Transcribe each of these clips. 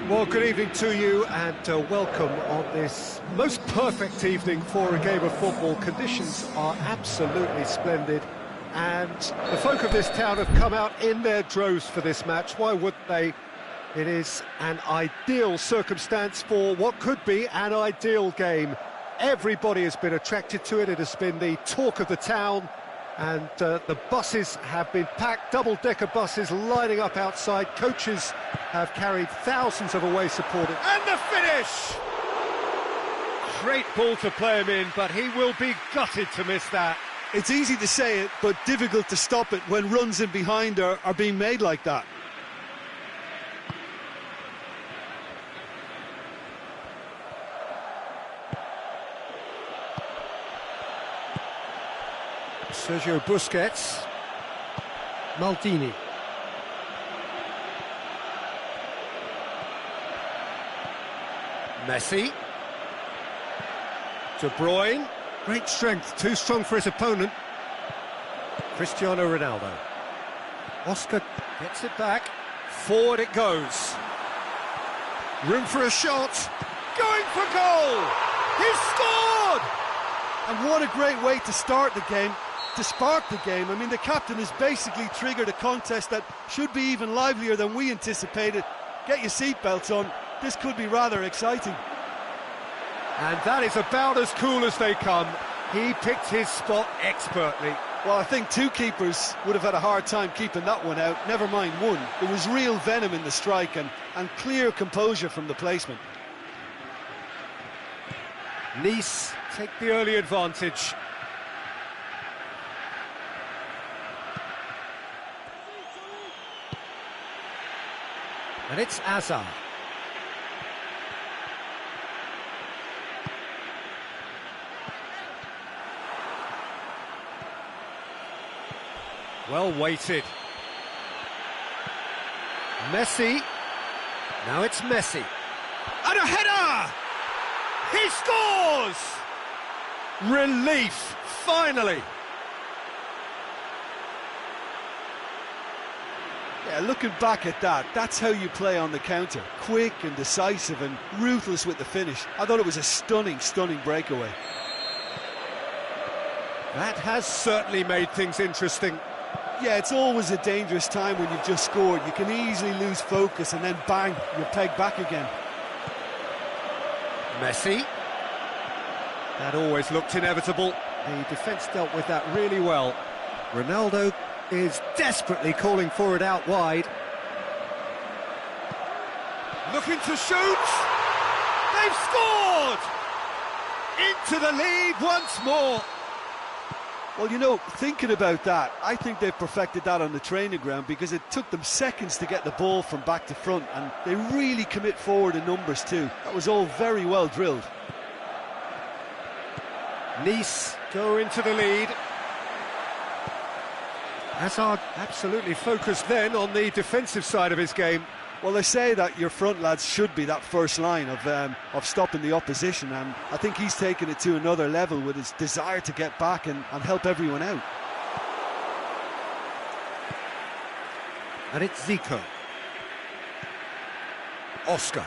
Well, good evening to you and welcome on this most perfect evening for a game of football. Conditions are absolutely splendid and the folk of this town have come out in their droves for this match. Why wouldn't they? It is an ideal circumstance for what could be an ideal game. Everybody has been attracted to it. It has been the talk of the town. And the buses have been packed, double-decker buses lining up outside. Coaches have carried thousands of away supporters. And the finish! Great ball to play him in, but he will be gutted to miss that. It's easy to say it, but difficult to stop it when runs in behind are being made like that. Sergio Busquets. Maldini. Messi. De Bruyne. Great strength, too strong for his opponent. Cristiano Ronaldo. Oscar gets it back. Forward it goes. Room for a shot. Going for goal! He's scored! And what a great way to start the game. To spark the game. I mean, the captain has basically triggered a contest that should be even livelier than we anticipated. Get your seatbelts on. This could be rather exciting. And that is about as cool as they come. He picked his spot expertly. Well, I think two keepers would have had a hard time keeping that one out. Never mind one. There was real venom in the strike and clear composure from the placement. Nice take the early advantage. And it's Hazard. Well weighted. Messi. Now it's Messi. And a header! He scores! Relief, finally. Yeah, looking back at that, that's how you play on the counter. Quick and decisive and ruthless with the finish. I thought it was a stunning, stunning breakaway. That has certainly made things interesting. Yeah, it's always a dangerous time when you've just scored. You can easily lose focus and then bang, you're pegged back again. Messi. That always looked inevitable. The defence dealt with that really well. Ronaldo is desperately calling for it out wide. Looking to shoot! They've scored! Into the lead once more. Well, you know, thinking about that, I think they've perfected that on the training ground because it took them seconds to get the ball from back to front and they really commit forward in numbers too. That was all very well drilled. Nice go into the lead. Hazard absolutely focused then on the defensive side of his game. Well, they say that your front lads should be that first line of stopping the opposition, and I think he's taken it to another level with his desire to get back and help everyone out. And it's Zico. Oscar.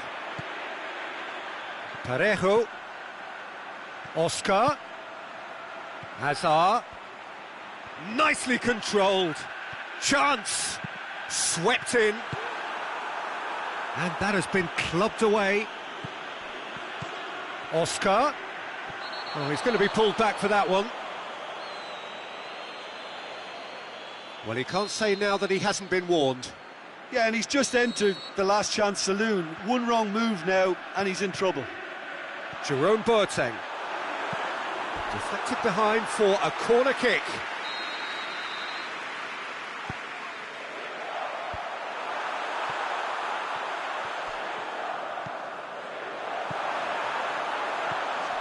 Parejo. Oscar. Hazard. Nicely controlled. Chance. Swept in. And that has been clubbed away. Oscar. Oh, he's going to be pulled back for that one. Well, he can't say now that he hasn't been warned. Yeah, and he's just entered the last chance saloon. One wrong move now, and he's in trouble. Jerome Boateng. Deflected behind for a corner kick.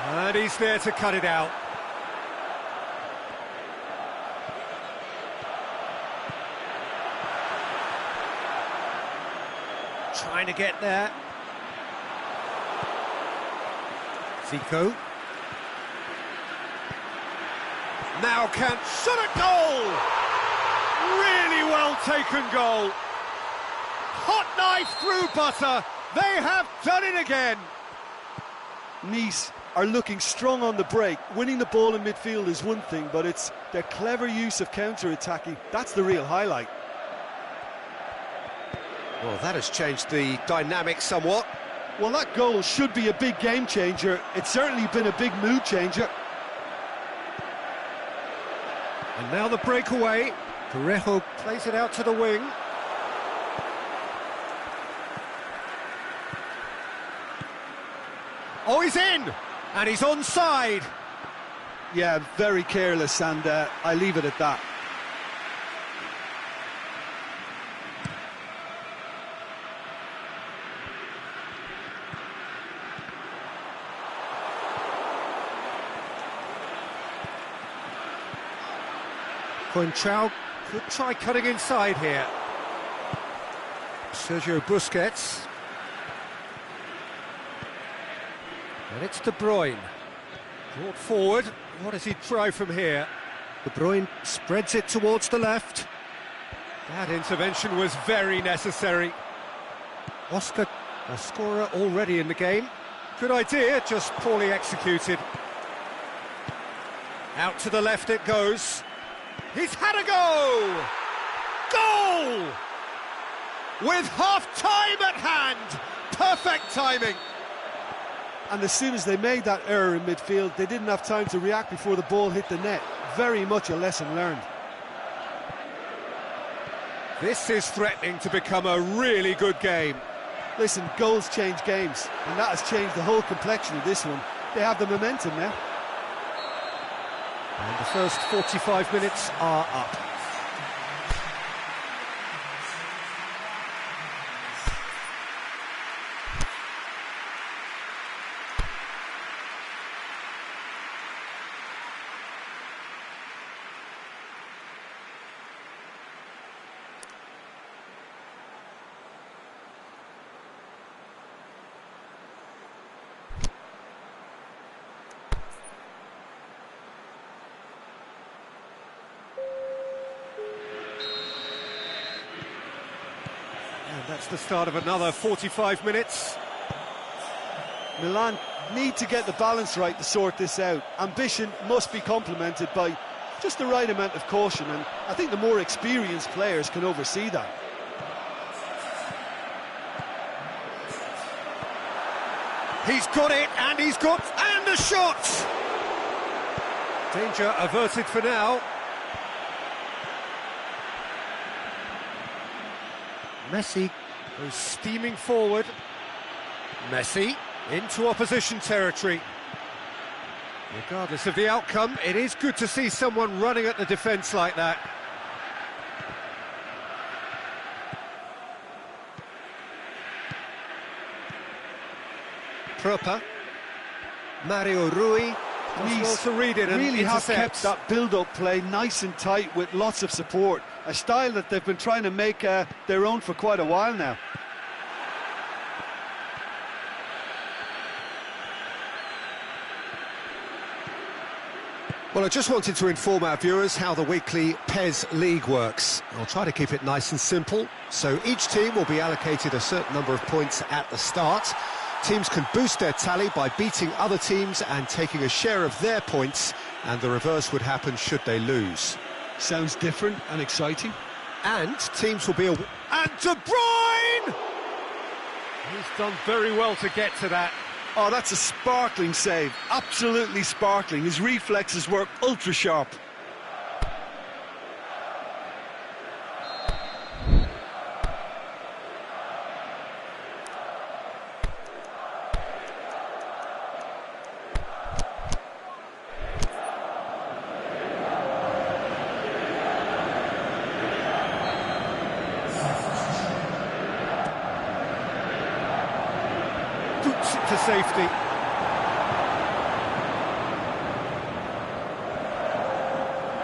And he's there to cut it out. Trying to get there. Zico. Now can shot at goal! Really well taken goal. Hot knife through butter. They have done it again! Nice are looking strong on the break. Winning the ball in midfield is one thing, but it's their clever use of counter-attacking. That's the real highlight. Well, that has changed the dynamic somewhat. Well, that goal should be a big game changer. It's certainly been a big mood changer. And now the breakaway. Parejo plays it out to the wing. Oh, he's in! And he's onside. Yeah, very careless, and I leave it at that. Coentrao could try cutting inside here. Sergio Busquets. And it's De Bruyne. Brought forward. What does he try from here? De Bruyne spreads it towards the left. That intervention was very necessary. Oscar, a scorer already in the game. Good idea, just poorly executed. Out to the left it goes. He's had a go! Goal! With half-time at hand! Perfect timing! And as soon as they made that error in midfield, they didn't have time to react before the ball hit the net. Very much a lesson learned. This is threatening to become a really good game. Listen, goals change games, and that has changed the whole complexion of this one. They have the momentum now. And the first 45 minutes are up. And that's the start of another 45 minutes. Milan need to get the balance right to sort this out. Ambition must be complemented by just the right amount of caution, and I think the more experienced players can oversee that. He's got it, and he's got... and the shot! Danger averted for now. Messi goes steaming forward. Messi into opposition territory. Regardless of the outcome, it is good to see someone running at the defence like that. Proper. Mario Rui does well to read it and really have kept intercepts. that build-up play nice and tight with lots of support. A style that they've been trying to make their own for quite a while now. Well, I just wanted to inform our viewers how the weekly PES League works. I'll try to keep it nice and simple. So each team will be allocated a certain number of points at the start. Teams can boost their tally by beating other teams and taking a share of their points, and the reverse would happen should they lose. Sounds different and exciting. And teams will be... And De Bruyne! He's done very well to get to that. Oh, that's a sparkling save. Absolutely sparkling. His reflexes work ultra sharp. Boots it to safety.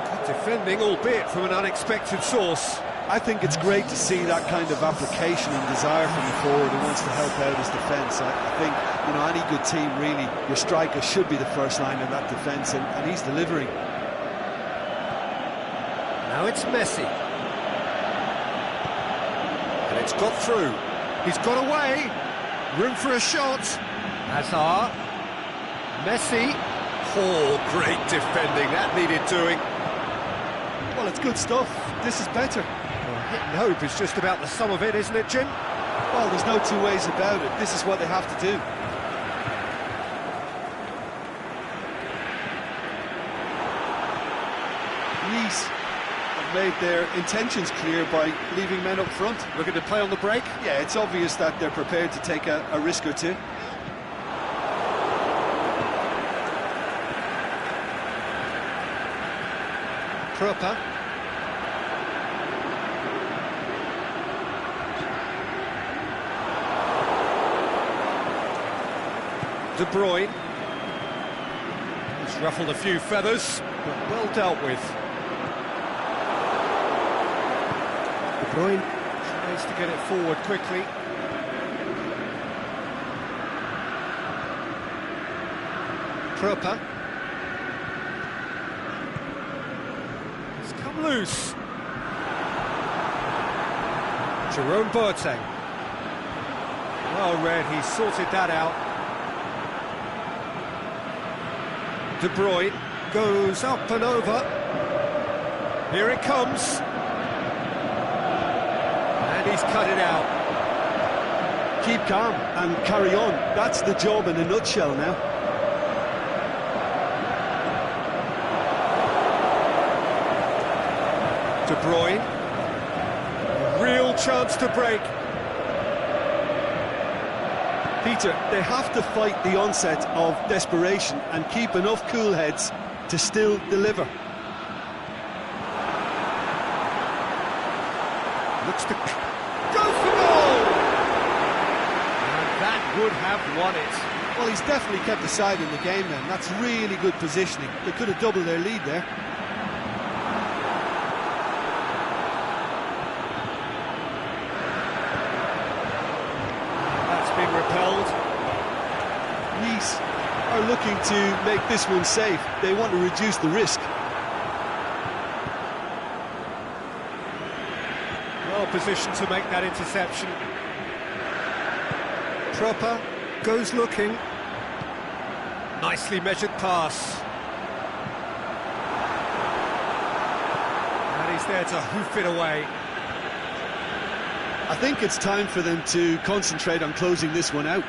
Good defending, albeit from an unexpected source. I think it's great to see that kind of application and desire from the forward who wants to help out his defence. I think, you know, any good team, really, your striker should be the first line of that defence, and he's delivering. Now it's Messi. And it's got through. He's got away. Room for a shot. Hazard. Messi. Oh, great defending. That needed doing. Well, it's good stuff. This is better. Well, hit and hope is just about the sum of it, isn't it, Jim? Well, there's no two ways about it. This is what they have to do. Nice have made their intentions clear by leaving men up front. Looking to play on the break? Yeah, it's obvious that they're prepared to take a risk or two. Proper. De Bruyne. He's ruffled a few feathers, but well dealt with. De Bruyne tries to get it forward quickly. Proper. It's come loose. Jerome Boateng. Well read, he sorted that out. De Bruyne goes up and over. Here it comes. And he's cut it out. Keep calm and carry on. That's the job in a nutshell now. De Bruyne. A real chance to break. Peter, they have to fight the onset of desperation and keep enough cool heads to still deliver. Looks to go for goal! And that would have won it. Well, he's definitely kept the side in the game then. That's really good positioning. They could have doubled their lead there. Been repelled. Nice are looking to make this one safe. They want to reduce the risk. Well positioned to make that interception. Proper goes looking. Nicely measured pass. And he's there to hoof it away. I think it's time for them to concentrate on closing this one out.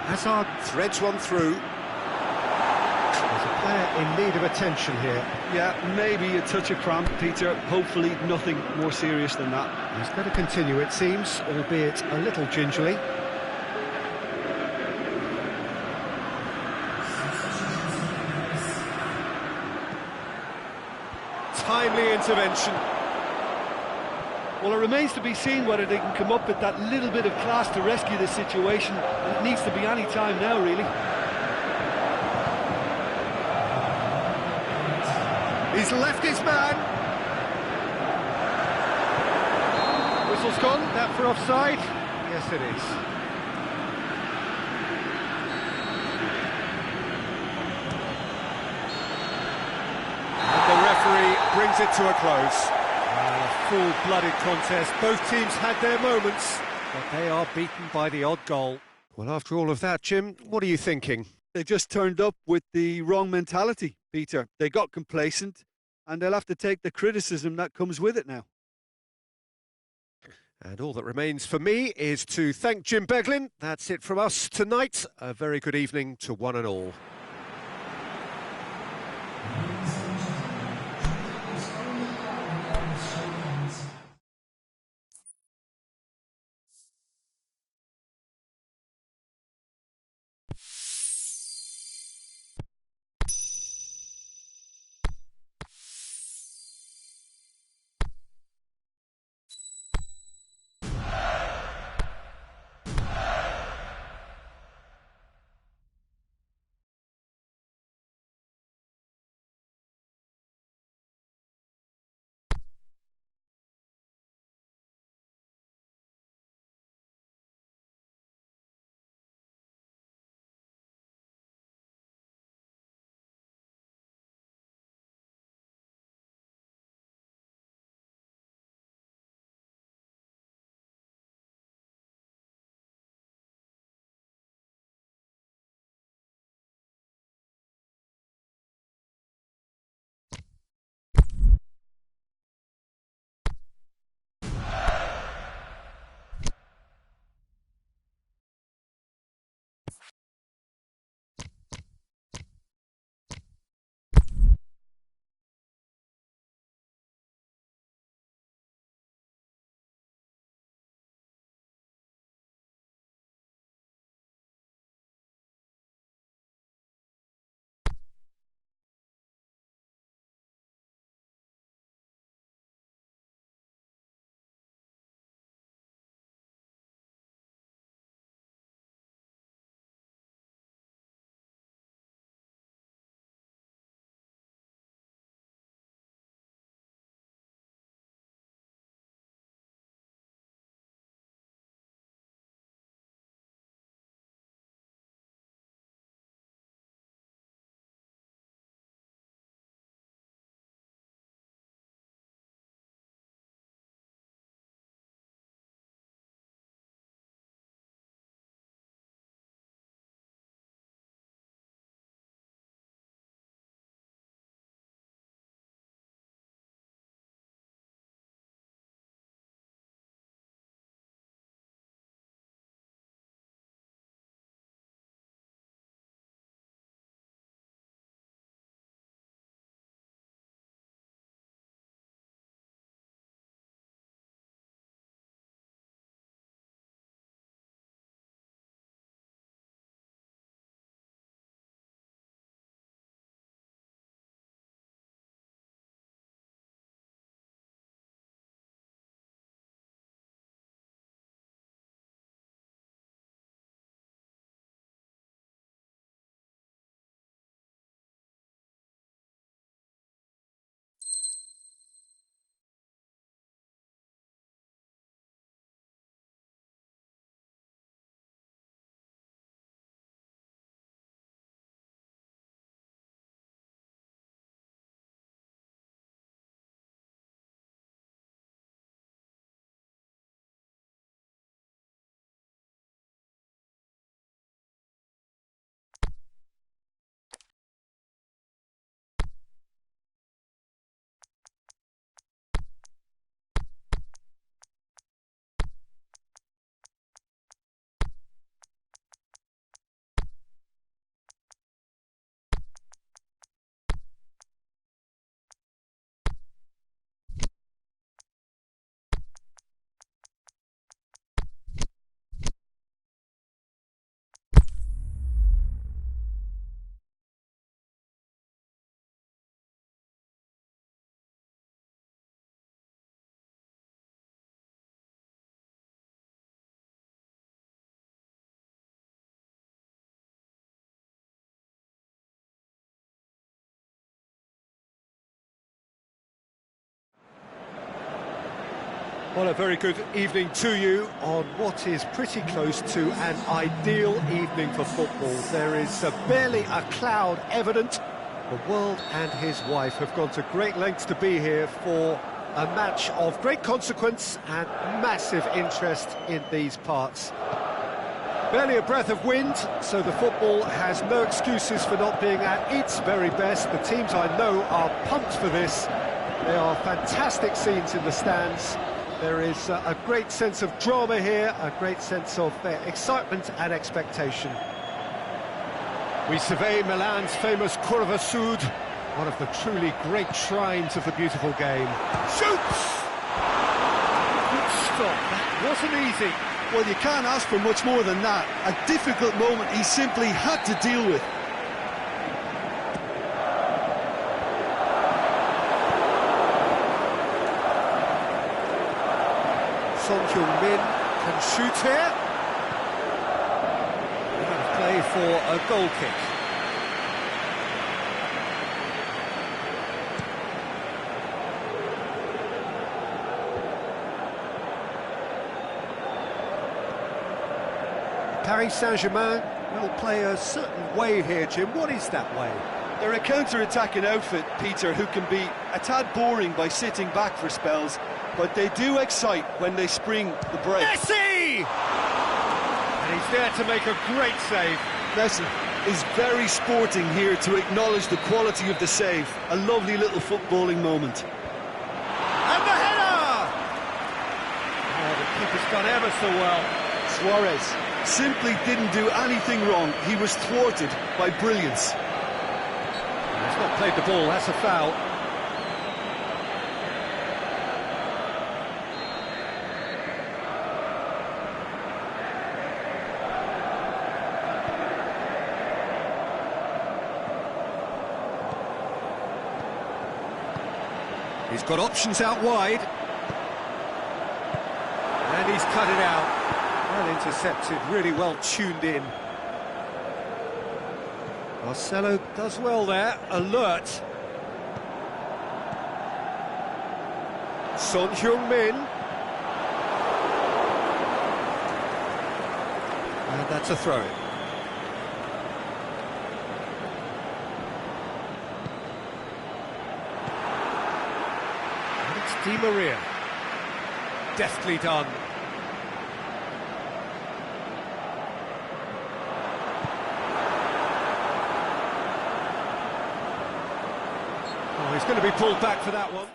Hazard threads one through. There's a player in need of attention here. Yeah, maybe a touch of cramp, Peter. Hopefully nothing more serious than that. He's going to continue, it seems, albeit a little gingerly. Timely intervention. Well, it remains to be seen whether they can come up with that little bit of class to rescue this situation, and it needs to be any time now, really. He's left his man. Whistle's gone. That for offside? Yes, it is. Brings it to a close. A full-blooded contest. Both teams had their moments, but they are beaten by the odd goal. Well, after all of that, Jim, what are you thinking? They just turned up with the wrong mentality, Peter. They got complacent, and they'll have to take the criticism that comes with it now. And all that remains for me is to thank Jim Beglin. That's it from us tonight. A very good evening to one and all. Well, a very good evening to you on what is pretty close to an ideal evening for football. There is barely a cloud evident. The world and his wife have gone to great lengths to be here for a match of great consequence and massive interest in these parts. Barely a breath of wind, so the football has no excuses for not being at its very best. The teams I know are pumped for this. There are fantastic scenes in the stands. There is a great sense of drama here, a great sense of excitement and expectation. We survey Milan's famous Curva Sud, one of the truly great shrines of the beautiful game. Shoots! Good stop, that wasn't easy. Well, you can't ask for much more than that. A difficult moment he simply had to deal with. Son Heung-min can shoot here. And play for a goal kick. Paris Saint-Germain will play a certain way here, Jim. What is that way? They're a counter-attacking outfit, Peter, who can be a tad boring by sitting back for spells, but they do excite when they spring the break. Messi! And he's there to make a great save. Messi is very sporting here to acknowledge the quality of the save. A lovely little footballing moment. And the header! Oh, the keeper's done ever so well. Suarez simply didn't do anything wrong. He was thwarted by brilliance. He's not played the ball, that's a foul. He's got options out wide. And he's cut it out. Well intercepted, really well tuned in. Marcelo does well there, alert. Son Heung-min. And that's a throw-in. And it's Di Maria. Deftly done. Oh, he's going to be pulled back for that one.